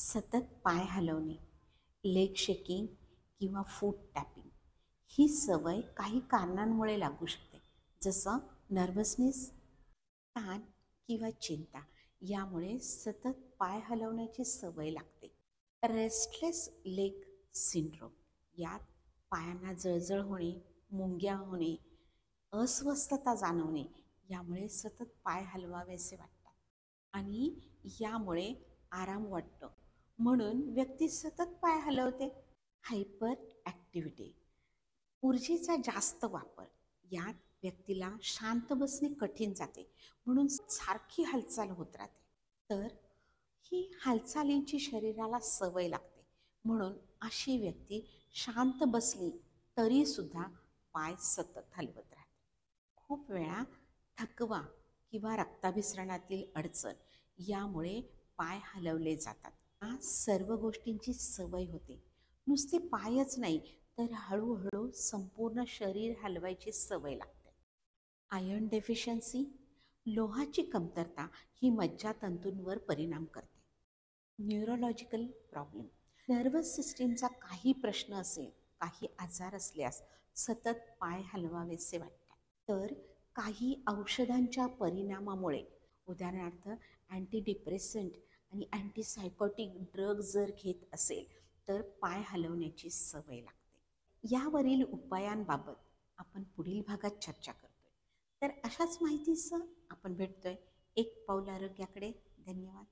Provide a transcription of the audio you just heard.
सतत पाय हलवणे, लेग शेकिंग किंवा फूट टॅपिंग ही सवय काही कारणांमुळे लागू शकते. जसं नर्वसनेस, ताण किंवा चिंता यामुळे सतत पाय हलवण्याची सवय लागते. रेस्टलेस लेग सिंड्रोम यात पायांना जळजळ होणे, मुंग्या होणे, अस्वस्थता जाणवणे यामुळे सतत पाय हलवावेसे वाटतात आणि यामुळे आराम वाटतो म्हणून व्यक्ती सतत पाय हलवते. हायपर ॲक्टिव्हिटी, ऊर्जेचा जास्त वापर यात व्यक्तीला शांत बसणे कठीण जाते म्हणून सारखी हालचाल होत राहते. तर ही हालचालींची शरीराला सवय लागते म्हणून अशी व्यक्ती शांत बसली तरी सुद्धा पाय सतत हलवत राहते. खूप वेळा थकवा किंवा रक्ताभिसरणातील अडचण यामुळे पाय हलवले जातात. या सर्व गोष्टींची सवय होते. नुसते पायच नाही तर हळूहळू संपूर्ण शरीर हलवायची सवय लागते. आयर्न डेफिशियन्सी, लोहाची कमतरता ही मज्जातंतूंवर परिणाम करते. न्यूरोलॉजिकल प्रॉब्लेम, नर्वस सिस्टीमचा काही प्रश्न असेल, काही आजार असल्यास सतत पाय हलवावेसे वाटतात. तर काही औषधांच्या परिणामामुळे, उदाहरणार्थ अँटी डिप्रेसंट आणि अँटीसायकोटिक ड्रग जर घेत असेल तर पाय हलवण्याची सवय लागते. यावरील उपायांबाबत आपण पुढील भागात चर्चा करतोय. तर अशाच माहितीसह आपण भेटतोय एक पाऊल आरोग्याकडे. धन्यवाद.